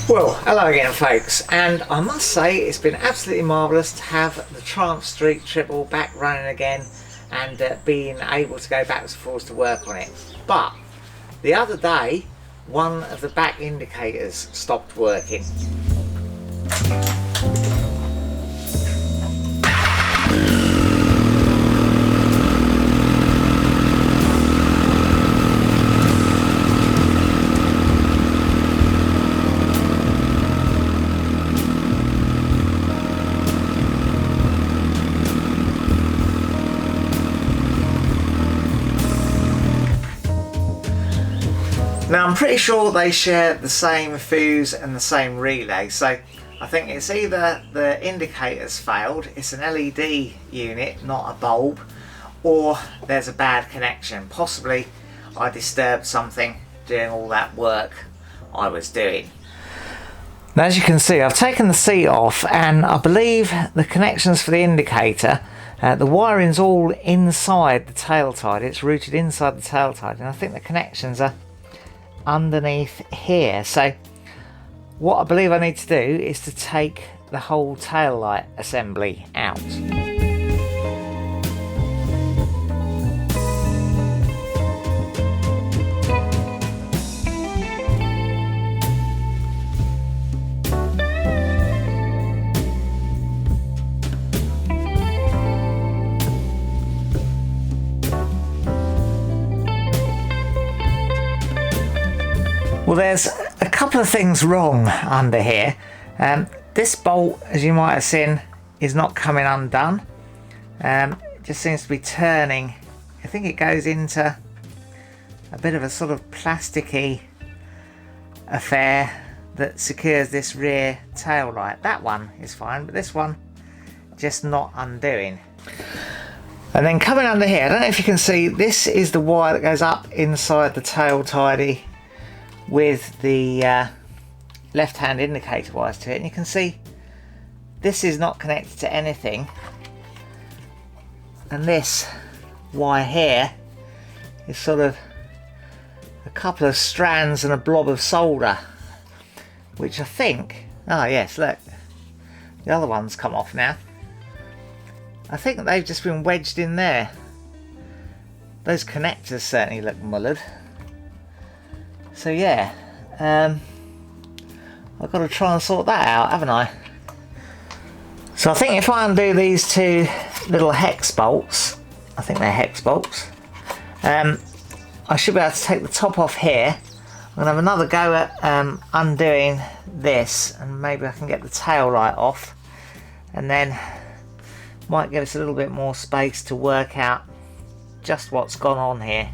Well, hello again folks, and I must say it's been absolutely marvellous to have the Triumph Street Triple back running again and being able to go backwards and forwards to work on it. But the other day one of the back indicators stopped working. Now I'm pretty sure they share the same fuse and the same relay, so I think it's either the indicators failed, it's an LED unit not a bulb, or there's a bad connection. Possibly I disturbed something doing all that work I was doing. Now as you can see, I've taken the seat off and I believe the connections for the indicator, the wiring's all inside the tail tide, it's routed inside the tail tide, and I think the connections are underneath here. So what I believe I need to do is to take the whole tail light assembly out. Well, there's a couple of things wrong under here. This bolt, as you might have seen, is not coming undone. It just seems to be turning. I think it goes into a bit of a sort of plasticky affair that secures this rear tail light. That one is fine, but this one just not undoing. And then coming under here, I don't know if you can see, this is the wire that goes up inside the tail tidy with the left hand indicator wires to it, and you can see this is not connected to anything, and this wire here is sort of a couple of strands and a blob of solder, which I think, oh yes, look, the other one's come off now. I think they've just been wedged in there. Those connectors certainly look mullered. So yeah, I've got to try and sort that out, haven't I? So I think if I undo these two little hex bolts, I think they're hex bolts, I should be able to take the top off here. I'm going to have another go at undoing this, and maybe I can get the tail light off, and then might give us a little bit more space to work out just what's gone on here.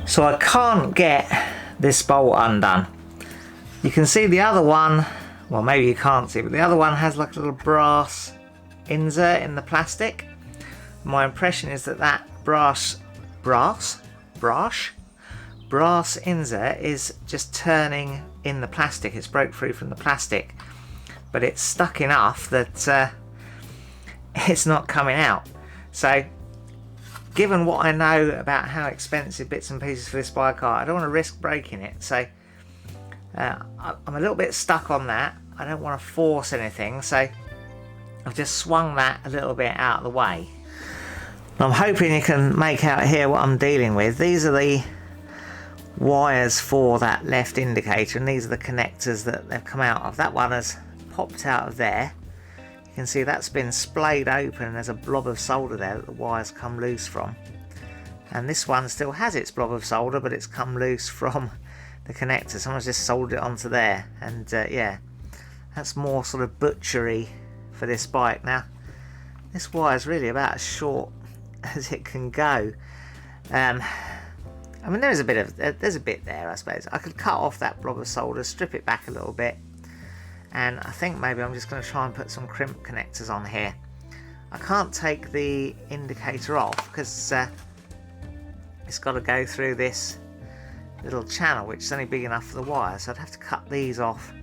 So I can't get this bolt undone. You can see the other one, well maybe you can't see, but the other one has like a little brass insert in the plastic. My impression is that that brass insert is just turning in the plastic. It's broke through from the plastic, but it's stuck enough that it's not coming out. So given what I know about how expensive bits and pieces for this bike are, I don't want to risk breaking it. So I'm a little bit stuck on that. I don't want to force anything, so I've just swung that a little bit out of the way. I'm hoping you can make out here what I'm dealing with. These are the wires for that left indicator, and these are the connectors that they've come out of. That one has popped out of there. You can see that's been splayed open and there's a blob of solder there that the wires come loose from. And this one still has its blob of solder, but it's come loose from the connector. Someone's just soldered it onto there, and yeah, that's more sort of butchery for this bike. Now this wire is really about as short as it can go. I mean, there's a bit there, I suppose. I could cut off that blob of solder, strip it back a little bit, and I think maybe I'm just going to try and put some crimp connectors on here. I can't take the indicator off because it's got to go through this little channel, which is only big enough for the wire, so I'd have to cut these off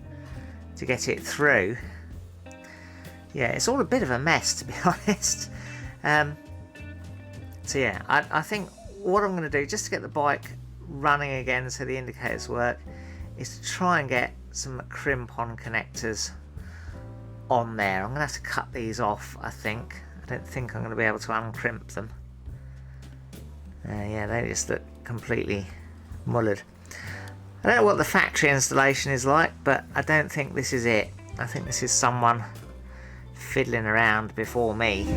to get it through. Yeah, it's all a bit of a mess, to be honest. So yeah, I think what I'm going to do, just to get the bike running again so the indicators work, is to try and get some crimp-on connectors on there. I'm going to have to cut these off, I think. I don't think I'm going to be able to uncrimp them. Yeah, they just look completely mullered. I don't know what the factory installation is like, but I don't think this is it. I think this is someone fiddling around before me.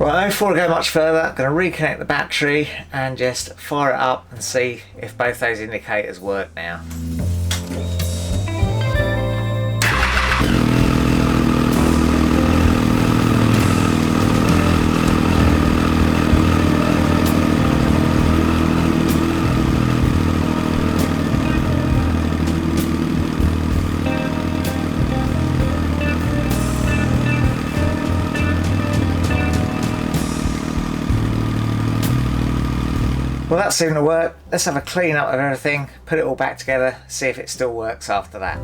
Right, before I go much further, I'm going to reconnect the battery and just fire it up and see if both those indicators work now. Well, that seemed to work. Let's have a clean up of everything, put it all back together, see if it still works after that.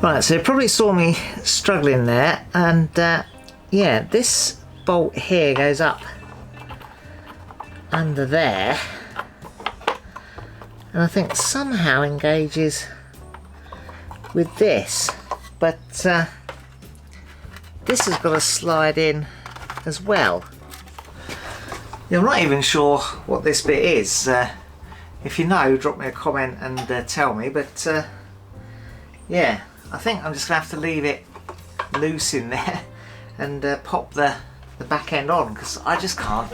Right, so you probably saw me struggling there, and yeah, this bolt here goes up under there, and I think somehow engages with this, but this has got to slide in as well. Yeah, I'm not even sure what this bit is. If you know, drop me a comment and tell me, but yeah, I think I'm just going to have to leave it loose in there and pop the back end on, because I just can't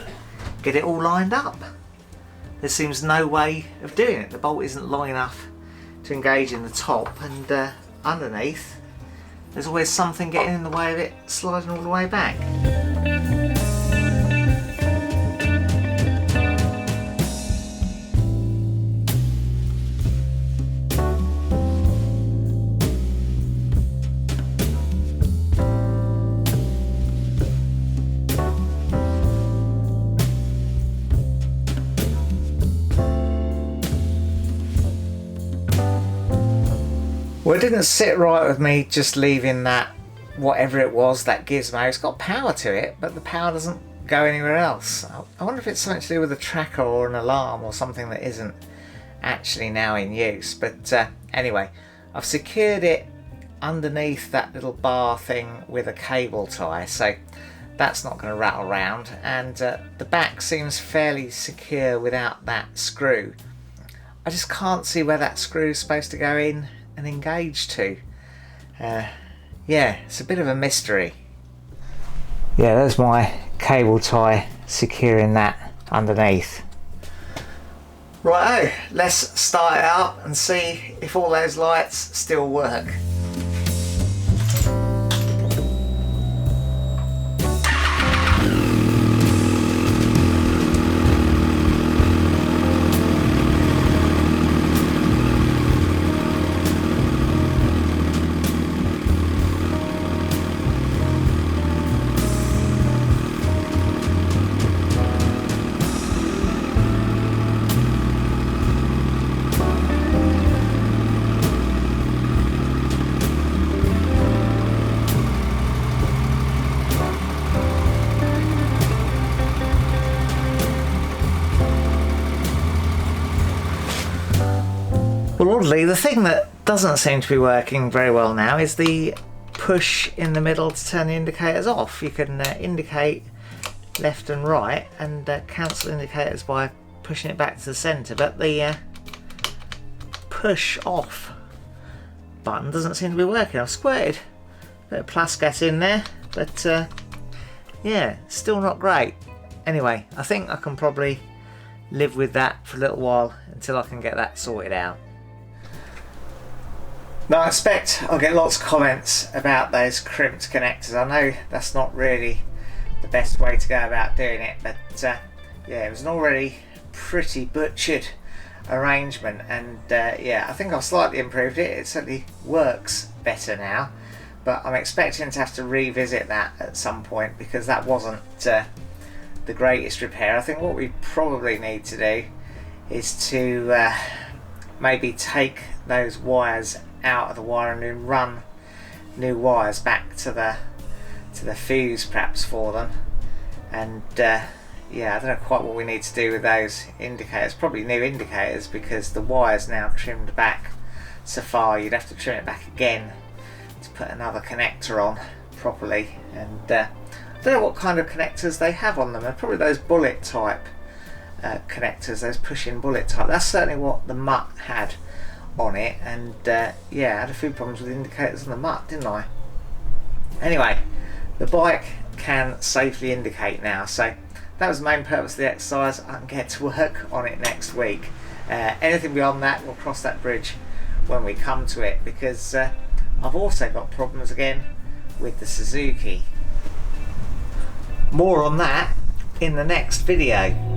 get it all lined up. There seems no way of doing it. The bolt isn't long enough to engage in the top, and underneath there's always something getting in the way of it sliding all the way back. Well, didn't sit right with me just leaving that, whatever it was, that gizmo. It's got power to it, but the power doesn't go anywhere else. I wonder if it's something to do with a tracker or an alarm or something that isn't actually now in use. But anyway, I've secured it underneath that little bar thing with a cable tie, so that's not going to rattle around, and the back seems fairly secure without that screw. I just can't see where that screw is supposed to go in and engage to. Yeah, it's a bit of a mystery. Yeah, there's my cable tie securing that underneath. Righto, let's start it up and see if all those lights still work. Well, oddly, the thing that doesn't seem to be working very well now is the push in the middle to turn the indicators off. You can indicate left and right and cancel indicators by pushing it back to the centre, but the push off button doesn't seem to be working. I've squirted a bit of plasgas in there, but yeah, still not great. Anyway, I think I can probably live with that for a little while until I can get that sorted out. Now I expect I'll get lots of comments about those crimped connectors. I know that's not really the best way to go about doing it, but yeah, it was an already pretty butchered arrangement, and yeah, I think I've slightly improved it. It certainly works better now, but I'm expecting to have to revisit that at some point because that wasn't the greatest repair. I think what we probably need to do is to maybe take those wires out of the wiring and run new wires back to the fuse perhaps for them, and yeah, I don't know quite what we need to do with those indicators. Probably new indicators, because the wire's now trimmed back so far you'd have to trim it back again to put another connector on properly, and I don't know what kind of connectors they have on them. They're probably those bullet type connectors, those push-in bullet type. That's certainly what the Mutt had on it, and yeah, I had a few problems with indicators on the Mutt, didn't I? Anyway, the bike can safely indicate now, so that was the main purpose of the exercise. I can get to work on it next week. Anything beyond that, we'll cross that bridge when we come to it, because I've also got problems again with the Suzuki. More on that in the next video.